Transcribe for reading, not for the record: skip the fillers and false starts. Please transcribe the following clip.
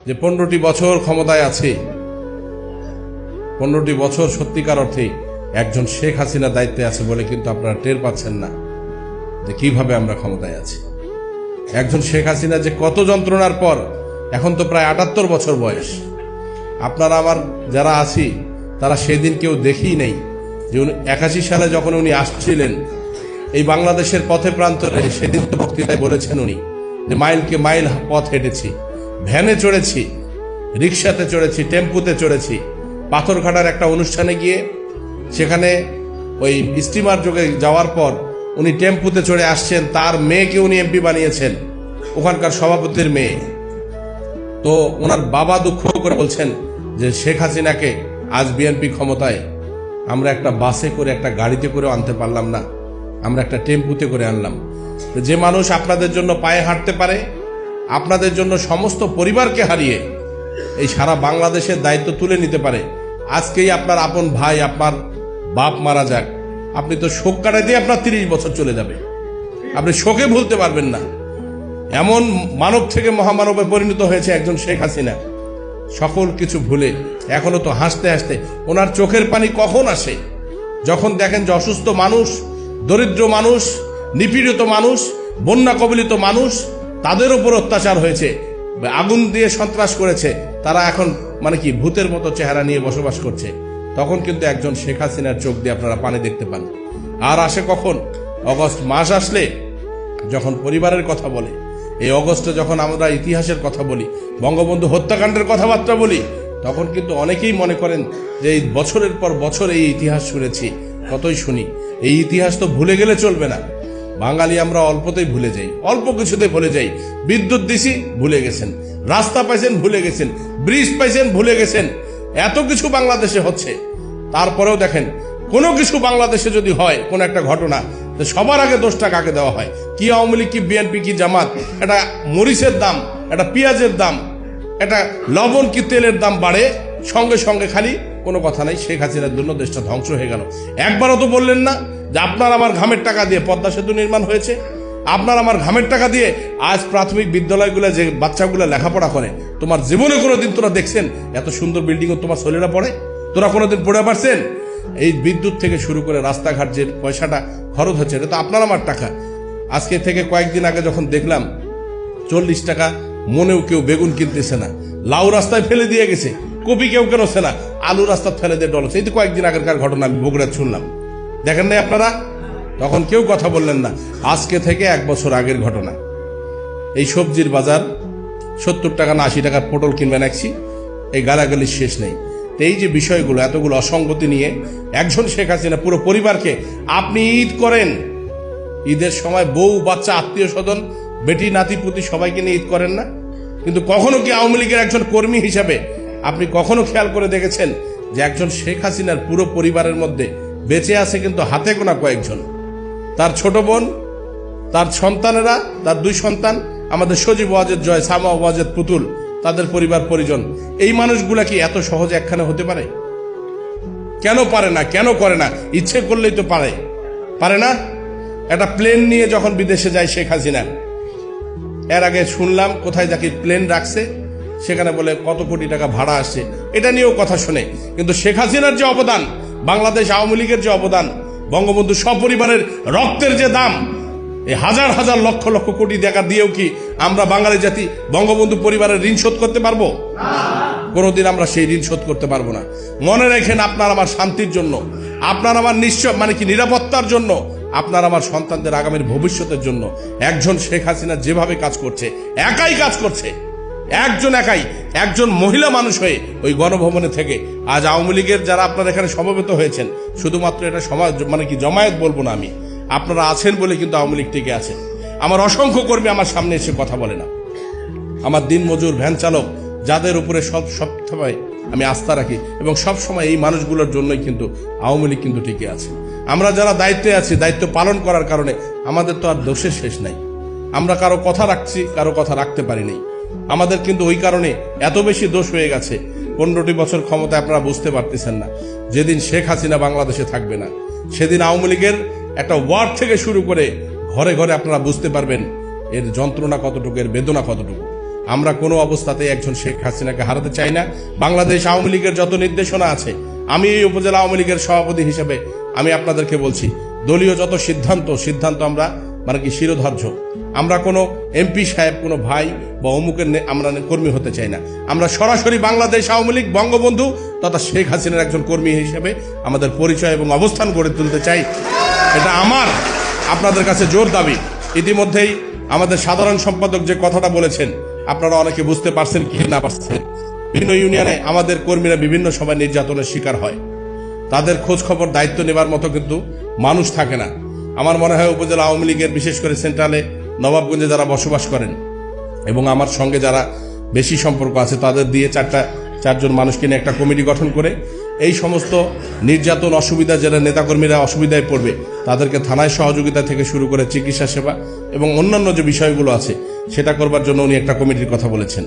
যে 15টি বছর ক্ষমতায় আছে, 15টি বছর সত্যিকার অর্থে একজন শেখ হাসিনা দায়িত্বে আছে বলে কিন্তু আপনারা টের পাচ্ছেন না যে কিভাবে আমরা ক্ষমতায় আছি। একজন শেখ হাসিনা যে কত যন্ত্রণার পর, এখন তো প্রায় 78 বছর বয়স। আপনারা আমার যারা আছি তারা সেদিন কেউ দেখেই নেই যে 81 সালে যখন উনি আসছিলেন এই বাংলাদেশের পথে প্রান্তরে, সেদিন তো বক্তৃতায় বলেছেন উনি যে মাইলকে মাইল পথ হেঁটেছি, ভ্যানে চড়েছি, রিক্সাতে চড়েছি, টেম্পুতে চড়েছি। পাথরঘাটার একটা অনুষ্ঠানে গিয়ে সেখানে ওই স্টিমার যোগে যাওয়ার পর উনি টেম্পুতে চড়ে আসছেন, তার মেয়েকে উনি এমপি বানিয়েছেন, ওখানকার সভাপতির মেয়ে। তো ওনার বাবা দুঃখ করে বলছেন যে শেখ হাসিনাকে আজ বিএনপি ক্ষমতায়, আমরা একটা বাসে করে, একটা গাড়িতে করে আনতে পারলাম না, আমরা একটা টেম্পুতে করে আনলাম। যে মানুষ আপনাদের জন্য পায়ে হাঁটতে পারে, আপনাদের জন্য সমস্ত পরিবারকে হারিয়ে এই সারা বাংলাদেশের দায়িত্ব তুলে নিতে পারে, আজকেই আপনার আপন ভাই, আপনার বাপ মারা যাক, আপনি তো শোক কাটাইতে আপনার 30 বছর চলে যাবে, আপনি শোকে ভুলতে পারবেন না। এমন মানব থেকে মহামানবে পরিণত হয়েছে একজন শেখ হাসিনা, সকল কিছু ভুলে এখনো তো হাসতে হাসতে ওনার চোখের পানি কখন আসে যখন দেখেন যে অসুস্থ মানুষ, দরিদ্র মানুষ, নিপীড়িত মানুষ, বন্যা কবলিত মানুষ, তাদের উপর অত্যাচার হয়েছে, আগুন দিয়ে সন্ত্রাস করেছে, তারা এখন মানে কি ভূতের মতো চেহারা নিয়ে বসবাস করছে। তখন কিন্তু একজন শেখ হাসিনার চোখ দিয়ে আপনারা পানি দেখতে পান। আর আসে কখন? অগস্ট মাস আসলে যখন পরিবারের কথা বলে, এই অগস্টে যখন আমরা ইতিহাসের কথা বলি, বঙ্গবন্ধু হত্যাকাণ্ডের কথাবার্তা বলি, তখন কিন্তু অনেকেই মনে করেন যে এই বছরের পর বছর এই ইতিহাস শুনেছি, কতই শুনি, এই ইতিহাস তো ভুলে গেলে চলবে না। বাঙালি আমরা অল্পতেই ভুলে যাই, অল্প কিছুতে ভুলে যাই। বিদ্যুৎ দিছি, ভুলে গেছেন, রাস্তা পাইছেন, ভুলে গেছেন, ব্রিজ পাইছেন, ভুলে গেছেন। এত কিছু বাংলাদেশে হচ্ছে, তারপরেও দেখেন কোনো কিছু বাংলাদেশে যদি হয়, কোন একটা ঘটনা, তো সবার আগে দোষটা কাকে দেওয়া হয়? কি আওয়ামী লীগ, কি বিএনপি, কি জামাত? এটা মরিচের দাম, এটা পেঁয়াজের দাম, এটা লবণ কি তেলের দাম বাড়ে, সঙ্গে সঙ্গে খালি কোনো কথা নাই, শেখ হাসিনার জন্য দেশটা ধ্বংস হয়ে গেল। একবারও তো বললেন না যে আপনার আমার ঘামের টাকা দিয়ে পদ্মা সেতু নির্মাণ হয়েছে, আপনার আমার ঘামের টাকা দিয়ে আজ প্রাথমিক বিদ্যালয়গুলো যে বাচ্চাগুলো লেখাপড়া করে, তোমার জীবনে কোনোদিন তোরা দেখছেন এত সুন্দর বিল্ডিং তোমার ছেলেরা পড়ে? তোরা কোনোদিন পড়ে পারছেন? এই বিদ্যুৎ থেকে শুরু করে রাস্তাঘাট যে পয়সাটা খরচ হচ্ছে, এটা তো আপনার আমার টাকা। আজকে থেকে কয়েকদিন আগে যখন দেখলাম 40 টাকা মনেও কেউ বেগুন কিনতেছে না, লাউ রাস্তায় ফেলে দিয়ে গেছে, কপি কেউ কেনছে না, আলু রাস্তায় ফেলে দিয়ে ডলছে। এই তো কয়েকদিন আগেরকার ঘটনা, আমি বগুড়া শুনলাম, দেখেন নাই আপনারা? তখন কেউ কথা বললেন না। আজকে থেকে 1 বছর আগের ঘটনা, এই সবজির বাজার 70 টাকা না 80 টাকার পটল কিনবেন একছি, এই গালাগালির শেষ নেই। এই যে বিষয়গুলো, এতগুলো অসঙ্গতি নিয়ে একজন শেখ হাসিনা পুরো পরিবারকে, আপনি ঈদ করেন, ঈদের সময় বউ বাচ্চা আত্মীয় স্বজন বেটি নাতি পুতি সবাইকে নিয়ে ঈদ করেন না? কিন্তু কখনো কি আওয়ামী লীগের একজন কর্মী হিসাবে আপনি কখনো খেয়াল করে দেখেছেন যে একজন শেখ হাসিনার পুরো পরিবারের মধ্যে বেঁচে আছে কিন্তু হাতে গোনা কয়েকজন? তার ছোট বোন, তার সন্তানেরা, তার 2 সন্তান, আমাদের সজীব ওয়াজেদ জয়, সামা ওয়াজেদ পুতুল, তাদের পরিবার পরিজন, এই মানুষগুলা কি এত সহজে একখানে হতে পারে? কেন পারে না? কেন করে না? ইচ্ছে করলেই তো পারে, পারে না? একটা প্লেন নিয়ে যখন বিদেশে যায় শেখ হাসিনা, এর আগে শুনলাম কোথায় যাকে প্লেন রাখছে, সেখানে বলে কত কোটি টাকা ভাড়া আসছে, এটা নিয়েও কথা শুনে। কিন্তু শেখ হাসিনার যে অবদান, বাংলাদেশ আওয়ামী লীগের যে অবদান, বঙ্গবন্ধু সপরিবারের রক্তের যে দাম, এই হাজার হাজার লক্ষ লক্ষ কোটি টাকা দিয়েও কি আমরা বাঙালি জাতি বঙ্গবন্ধু পরিবারের ঋণ শোধ করতে পারবো? কোনোদিন আমরা সেই ঋণ শোধ করতে পারবো না। মনে রাখেন, আপনার আমার শান্তির জন্য, আপনার আমার নিশ্চয় মানে কি নিরাপত্তার জন্য, আপনার আমার সন্তানদের আগামীর ভবিষ্যতের জন্য একজন শেখ হাসিনা যেভাবে কাজ করছে, একাই কাজ করছে, একজন মহিলা মানুষ হয়ে ওই গণভবনে থেকে আজ আওয়ামী লীগের যারা আপনারা এখানে সমবেত হয়েছেন, শুধুমাত্র এটা সমাজ মানে কি জমায়েত বলবো না আমি, আপনারা আছেন বলে কিন্তু আওয়ামী লীগ টিকে আছে। আমার অসংখ্য কর্মী আমার সামনে এসে কথা বলে না, আমার দিনমজুর ভ্যান চালক, যাদের উপরে সব সময় আমি আস্থা রাখি, এবং সব সময় এই মানুষগুলোর জন্যই কিন্তু আওয়ামী লীগ কিন্তু টিকে আছে। আমরা যারা দায়িত্বে আছি, দায়িত্ব পালন করার কারণে আমাদের তো আর দোষের শেষ নাই। আমরা কারো কথা রাখছি, কারো কথা রাখতে পারিনি, আমাদের কিন্তু ওই কারণে এত বেশি দোষ হয়ে গেছে। 15টি বছর ক্ষমতায় আপনারা বুঝতে পারতেছেন না, যেদিন শেখ হাসিনা বাংলাদেশে থাকবে না, সেদিন আওয়ামী লীগের একটা ওয়ার্ড থেকে শুরু করে ঘরে ঘরে আপনারা বুঝতে পারবেন এর যন্ত্রণা কতটুকু, এর বেদনা কতটুকু। আমরা কোনো অবস্থাতেই একজন শেখ হাসিনাকে হারাতে চাই না। বাংলাদেশ আওয়ামী লীগের যত নির্দেশনা আছে, আমি এই উপজেলা আওয়ামী লীগের সভাপতি হিসেবে আমি আপনাদেরকে বলছি, দলীয় যত সিদ্ধান্ত আমরা মানে কি শিরোধার্য। আমরা কোনো এমপি সাহেব, কোনো ভাই বা অমুকের আমরা কর্মী হতে চাই না। আমরা সরাসরি বাংলাদেশ আওয়ামী লীগ, বঙ্গবন্ধু তথা শেখ হাসিনার একজন কর্মী হিসেবে আমাদের পরিচয় এবং অবস্থান গড়ে তুলতে চাই। এটা আমার আপনাদের কাছে জোর দাবি। ইতিমধ্যেই আমাদের সাধারণ সম্পাদক যে কথাটা বলেছেন, আপনারা অনেকে বুঝতে পারছেন কি না পারছেন। বিভিন্ন ইউনিয়নে আমাদের কর্মীরা বিভিন্ন সময় নির্যাতনের শিকার হয়। তাদের খোঁজ খবর দায়িত্ব নেবার মতো কিন্তু মানুষ থাকে না। আমার মনে হয় উপজেলা আওয়ামী লীগের বিশেষ করে সেন্ট্রালে নবাবগঞ্জে যারা বসবাস করেন এবং আমার সঙ্গে যারা বেশি সম্পর্ক আছে, তাদের দিয়ে চারজন মানুষকে নিয়ে একটা কমিটি গঠন করে এই সমস্ত নির্যাতন, অসুবিধা, যারা নেতাকর্মীরা অসুবিধায় পড়বে তাদেরকে থানায় সহযোগিতা থেকে শুরু করে চিকিৎসা সেবা এবং অন্যান্য যে বিষয়গুলো আছে সেটা করবার জন্য উনি একটা কমিটির কথা বলেছেন।